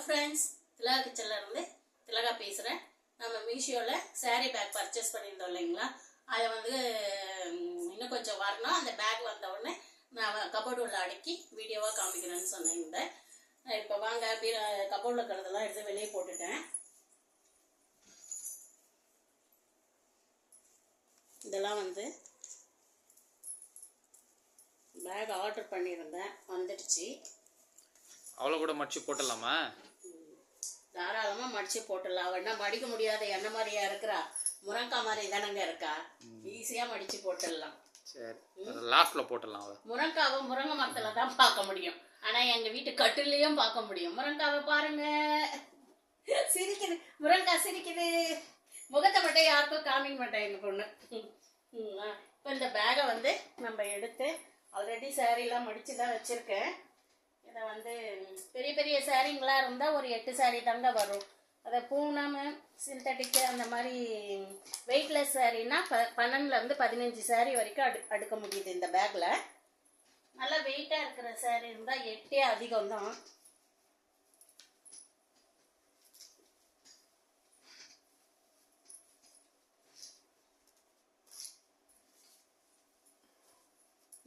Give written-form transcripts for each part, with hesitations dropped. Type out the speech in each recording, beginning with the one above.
Friends, திலகா கிச்சன்ல இருந்து திலகா பேசுகிறேன். நம்ம மீஷோவில் சாரீ பேக் பர்ச்சேஸ் பண்ணியிருந்தோம் இல்லைங்களா, அதை வந்து இன்னும் கொஞ்சம் வரணும். அந்த பேக் வந்த உடனே நான் கபோர்டு உள்ள அடுக்கி வீடியோவாக காமிக்கிறேன்னு சொன்னேன். இப்போ வாங்க, கபோர்டில் இருக்கிறதெல்லாம் எடுத்து வெளியே போட்டுட்டேன். இதெல்லாம் வந்து பேக் ஆர்டர் பண்ணியிருந்தேன், வந்துடுச்சு. அவ்வளோ கூட மடிச்சு போட்டலாமா? தாராளமாக மடிச்சு போட்டுடலாம். அவள் என்ன மடிக்க முடியாத என்ன மாதிரியா இருக்கிறா? முருங்கா மாதிரி தானங்க இருக்கா, ஈஸியாக மடிச்சு போட்டுடலாம். சரி, லாஸ்ட்ல போட்டுடலாம். முருங்காவை முருங்கை மரத்தில் தான் பார்க்க முடியும், ஆனால் எங்கள் வீட்டு கட்டிலையும் பார்க்க முடியும். முருங்காவை பாருங்க, சிரிக்குது. முருங்கா சிரிக்குது. முகத்தை மட்டும் யாருக்கும் காமிக்க மாட்டேன் எங்கள் பொண்ணு. இப்போ இந்த பேகை வந்து நம்ம எடுத்து ஆல்ரெடி சாரீலாம் மடித்து தான் வச்சுருக்கேன். இதை வந்து பெரிய பெரிய சாரீங்களாக இருந்தால் ஒரு 8 சாரீ தாங்க வரும். அதை பூனம், சிந்தட்டிக்கு அந்த மாதிரி வெயிட்லெஸ் சாரீனா 12லேருந்து 15 சாரீ வரைக்கும் அடுக்க முடியுது இந்த பேக்கில். நல்லா வெயிட்டாக இருக்கிற சாரீ இருந்தால் 8 அதிகம்தான்.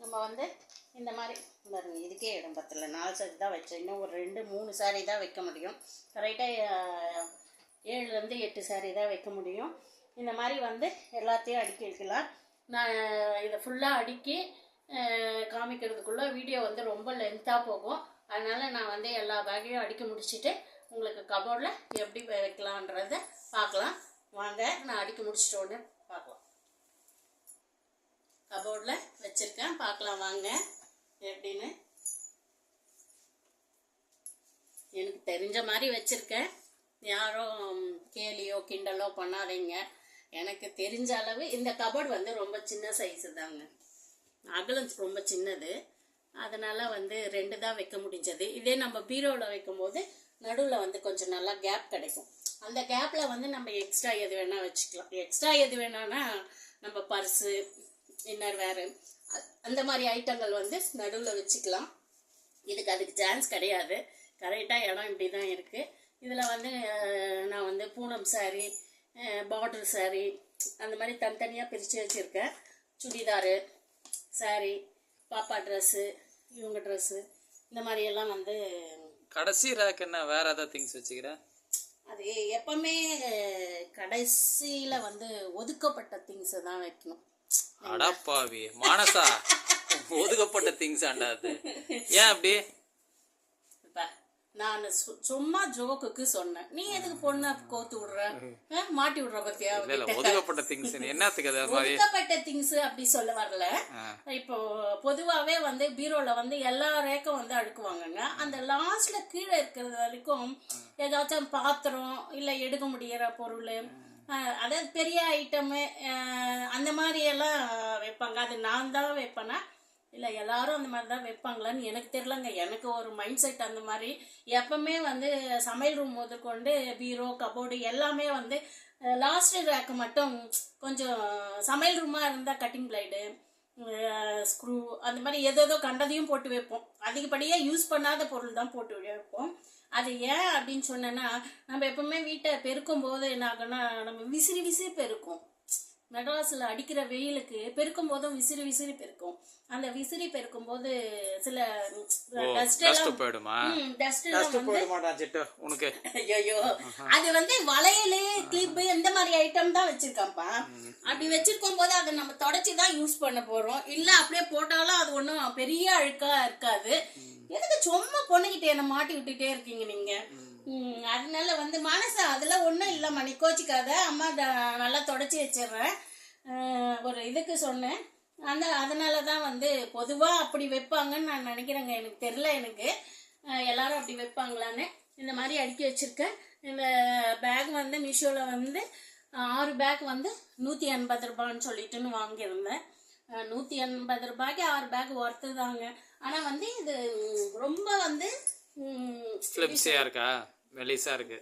நம்ம வந்து இந்த மாதிரி இதுக்கே இடம் பத்தல, 4 சாரி தான் வச்சேன். இன்னும் ஒரு 2-3 சாரீ தான் வைக்க முடியும். கரெக்டாக 7லேருந்து 8 சாரீ தான் வைக்க முடியும். இந்த மாதிரி வந்து எல்லாத்தையும் அடுக்கி வைக்கலாம். நான் இதை ஃபுல்லாக அடுக்கி காமிக்கிறதுக்குள்ளே வீடியோ வந்து ரொம்ப லென்த்தாக போகும். அதனால் நான் வந்து எல்லா பேக்கையும் அடுக்கி முடிச்சுட்டு உங்களுக்கு கபோர்டில் எப்படி வைக்கலான்றதை பார்க்கலாம். வாங்க, நான் அடுக்கி முடிச்சிட்டோன்னு பார்க்கலாம். கபோர்டில் வச்சுருக்கேன், பார்க்கலாம் வாங்க எப்படின்னு. எனக்கு தெரிஞ்ச மாதிரி வச்சுருக்கேன், யாரும் கேலியோ கிண்டலோ பண்ணாதீங்க. எனக்கு தெரிஞ்ச அளவு இந்த கபோர்டு வந்து ரொம்ப சின்ன சைஸு தாங்க, அகலம் ரொம்ப சின்னது. அதனால் வந்து 2 தான் வைக்க முடிஞ்சது. இதே நம்ம பீரோவில் வைக்கும்போது நடுவில் வந்து கொஞ்சம் நல்லா கேப் கிடைக்கும். அந்த கேப்பில் வந்து நம்ம எக்ஸ்ட்ரா எது வேணால் வச்சுக்கலாம். எக்ஸ்ட்ரா எது வேணான்னா நம்ம பர்ஸு, இன்னர் வேறு அந்த மாதிரி ஐட்டங்கள் வந்து நடுவில் வச்சுக்கலாம். அதுக்கு சான்ஸ் கிடையாது. கரெக்டாக இடம் இப்படி தான் இருக்குது. இதில் வந்து நான் வந்து பூனம் சாரீ, பார்டர் சாரீ அந்த மாதிரி தனித்தனியாக பிரித்து வச்சுருக்கேன். சுடிதாரு, சாரீ, பாப்பா ட்ரெஸ்ஸு, இவங்க ட்ரெஸ்ஸு, இந்த மாதிரியெல்லாம் வந்து. கடைசி ரேக் என்ன வேறு ஏதாவது திங்ஸ் வச்சுக்கிறேன்? அது எப்பவுமே கடைசியில் வந்து ஒதுக்கப்பட்ட திங்ஸை தான் வைக்கணும். அடப்பாவி மானசா, ஒதுக்கப்பட்ட திங்ஸ் ஆண்டாது ஏன் அப்படி? நான் சும்மா ஜோக்குக்கு சொன்னேன், நீ எதுக்கு பொண்ணை கோத்து விடுற, மாட்டி விடுற பத்தியா? ஒதுக்கப்பட்ட திங்ஸ் என்னத்துக்கு? ஒதுக்கப்பட்ட திங்ஸ் அப்படி சொல்ல வரல. இப்போ பொதுவாகவே வந்து பீரோல வந்து எல்லா ரேக்கும் வந்து அடுக்குவாங்கங்க. அந்த லாஸ்ட்ல கீழே இருக்கிறது வரைக்கும் ஏதாச்சும் பாத்திரம் இல்லை எடுக்க முடிகிற பொருள், அதாவது பெரிய ஐட்டமு அந்த மாதிரியெல்லாம் வைப்பாங்க. அது நான் தான் வைப்பேனா இல்லை எல்லாரும் அந்த மாதிரி தான் வைப்பாங்களான்னு எனக்கு தெரியலங்க. எனக்கு ஒரு மைண்ட் செட் அந்த மாதிரி. எப்பவுமே வந்து சமையல் ரூம் முதற்கொண்டு பீரோ, கபோர்டு எல்லாமே வந்து லாஸ்ட் ரேக்கு மட்டும் கொஞ்சம் சமையல் ரூமாக இருந்தால் கட்டிங் பிளேடு, ஸ்க்ரூ அந்த மாதிரி ஏதோ கண்டதையும் போட்டு வைப்போம். அதிகப்படியாக யூஸ் பண்ணாத பொருள் தான் போட்டு வைப்போம். அது ஏன் அப்படின்னு சொன்னேன்னா, நம்ம எப்பவுமே வீட்டை பெருக்கும் போது என்ன ஆகுன்னா, நம்ம விசிறி பெருக்கும். மெட்ராஸில் அடிக்கிற வெயிலுக்கு பெருக்கும் போதும் விசிறி பெருக்கும். அந்த விசிறி பெருக்கும் போது சில ஐயோ அது வந்து வளையலு, கிளிப்பு இந்த மாதிரி ஐட்டம் தான் வச்சிருக்காப்பா. அப்படி வச்சிருக்கும் போது அதை நம்ம தொடச்சி தான் யூஸ் பண்ண போறோம். இல்ல அப்படியே போட்டாலும் அது ஒன்றும் பெரிய அழுக்கா இருக்காது. எதுக்கு சும்மா பொண்ணுகிட்ட என்ன மாட்டி விட்டுட்டே இருக்கீங்க நீங்க? அதனால வந்து மனசு அதெல்லாம் ஒன்றும் இல்லைம்மா, நீ கோச்சிக்காத, அம்மா நல்லா தொடச்சி வச்சிடுறேன் ஒரு இதுக்கு சொன்னேன். அதனால தான் வந்து பொதுவாக அப்படி வைப்பாங்கன்னு நான் நினைக்கிறேங்க. எனக்கு தெரியல, எனக்கு எல்லாரும் அப்படி வைப்பாங்களான்னு. இந்த மாதிரி அடுக்கி வச்சுருக்கேன். இந்த பேக் வந்து மீஷோவில் வந்து 6 பேக் வந்து 180 ரூபான்னு சொல்லிட்டுன்னு வாங்கியிருந்தேன். 180 ரூபாய்க்கு 6 பேக் ஒர்த்து தாங்க. ஆனால் வந்து இது ரொம்ப வந்து இருக்கா, மெலிசா இருக்கு.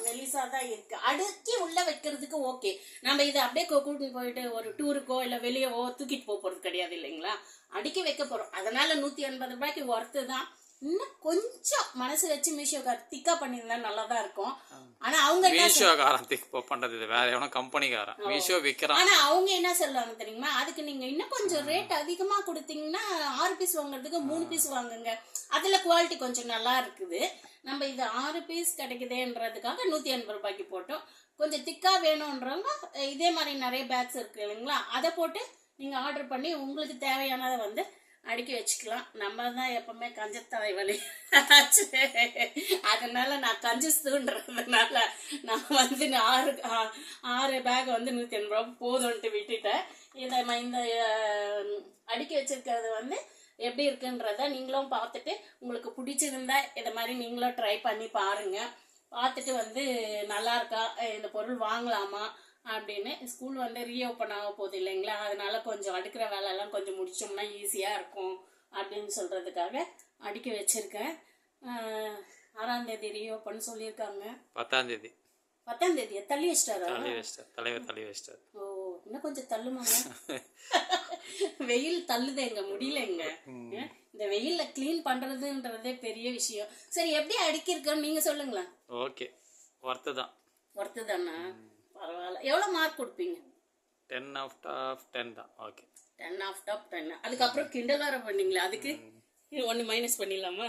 மெலிசா தான் இருக்கு. அடுக்கி உள்ள வைக்கிறதுக்கு ஓகே. நம்ம இதை அப்படியே கூட்டிட்டு போயிட்டு ஒரு டூருக்கோ இல்லை வெளியவோ தூக்கிட்டு போறது கிடையாது இல்லைங்களா, அடுக்கி வைக்க போறோம். அதனால 180 ரூபாய்க்கு ஒர்த்து தான். இன்னும் கொஞ்சம் மனசு வச்சு மீஷோக்கார் திக்கா பண்ணியிருந்தா நல்லா தான் இருக்கும். ஆனா அவங்க மீஷோக்காரன் திக் பண்றது இது வேற எவனோ கம்பெனிக்காரன் மீஷோ விற்கிறான். ஆனா அவங்க என்ன சொல்லுவாங்க தெரியுமா, அதுக்கு நீங்க இன்னும் கொஞ்சம் ரேட் அதிகமா கொடுத்தீங்கன்னா 6 பீஸ் வாங்குறதுக்கு 3 பீஸ் வாங்குங்க, அதுல குவாலிட்டி கொஞ்சம் நல்லா இருக்குது. நம்ம இது 6 பீஸ் கிடைக்குதுன்றதுக்காக 180 ரூபாய்க்கு போட்டோம். கொஞ்சம் திக்கா வேணும்ன்றவங்க இதே மாதிரி நிறைய பேக்ஸ் இருக்கு இல்லைங்களா, அதை போட்டு நீங்க ஆர்டர் பண்ணி உங்களுக்கு தேவையானதை வந்து அடுக்கி வச்சுக்கலாம். நம்ம தான் எப்பவுமே கஞ்சத்தலை வலி அதனால நான் கஞ்சஸ்துன்றதுனால நான் வந்து 6 பேக் வந்து 180 ரூபா போதும்ன்ட்டு விட்டுட்டேன். இந்த அடுக்கி வச்சிருக்கிறது வந்து எப்படி இருக்குன்றத நீங்களும் பார்த்துட்டு உங்களுக்கு பிடிச்சிருந்தா இதை மாதிரி நீங்களும் ட்ரை பண்ணி பாருங்க. பார்த்துட்டு வந்து நல்லா இருக்கா, இந்த பொருள் வாங்கலாமா அப்படின்னு. ஸ்கூல் வந்து ரீஓப்பன் ஆக போகுது இல்லைங்களா, அதனால கொஞ்சம் அடுக்கிற வேலையெல்லாம் கொஞ்சம் முடிச்சோம்னா ஈஸியாக இருக்கும் அப்படின்னு சொல்கிறதுக்காக அடுக்கி வச்சுருக்கேன். 6ஆம் தேதி ரீஓப்பன் சொல்லியிருக்காங்க. 10ஆம் தேதி 10ஆம் தேதியா தள்ளி வச்சிட்டாரா? தலைவர் தள்ளி வச்சிட்டாரு. ஓ, இன்னும் கொஞ்சம் தள்ளுமாங்க. வெயில் தள்ளுதேங்க, முடியலங்க. இந்த வெயில்ல கிளீன் பண்றதுன்றதே பெரிய விஷயம். சரி, எப்படி அடுக்கிருக்கோன்னு நீங்க சொல்லுங்களேன். ஓகே, ஒர்த்து தான். ஒர்த்து தானா? பரவாயில்ல. எவ்வளவு மார்க் கொடுப்பீங்க? 10 out of 10 தான். Okay, 10 out of 10. அதுக்கப்புறம் கிண்டல் வேற பண்ணீங்களா, அதுக்கு 1 மைனஸ் பண்ணிடலாமா?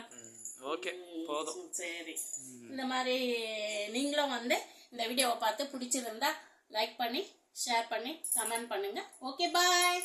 ஓகே, போதும். சரி, இந்த மாதிரி நீங்களும் வந்து இந்த வீடியோவை பார்த்து பிடிச்சிருந்தா லைக் பண்ணி ஷேர் பண்ணி கமெண்ட் பண்ணுங்க. ஓகே, பாய்.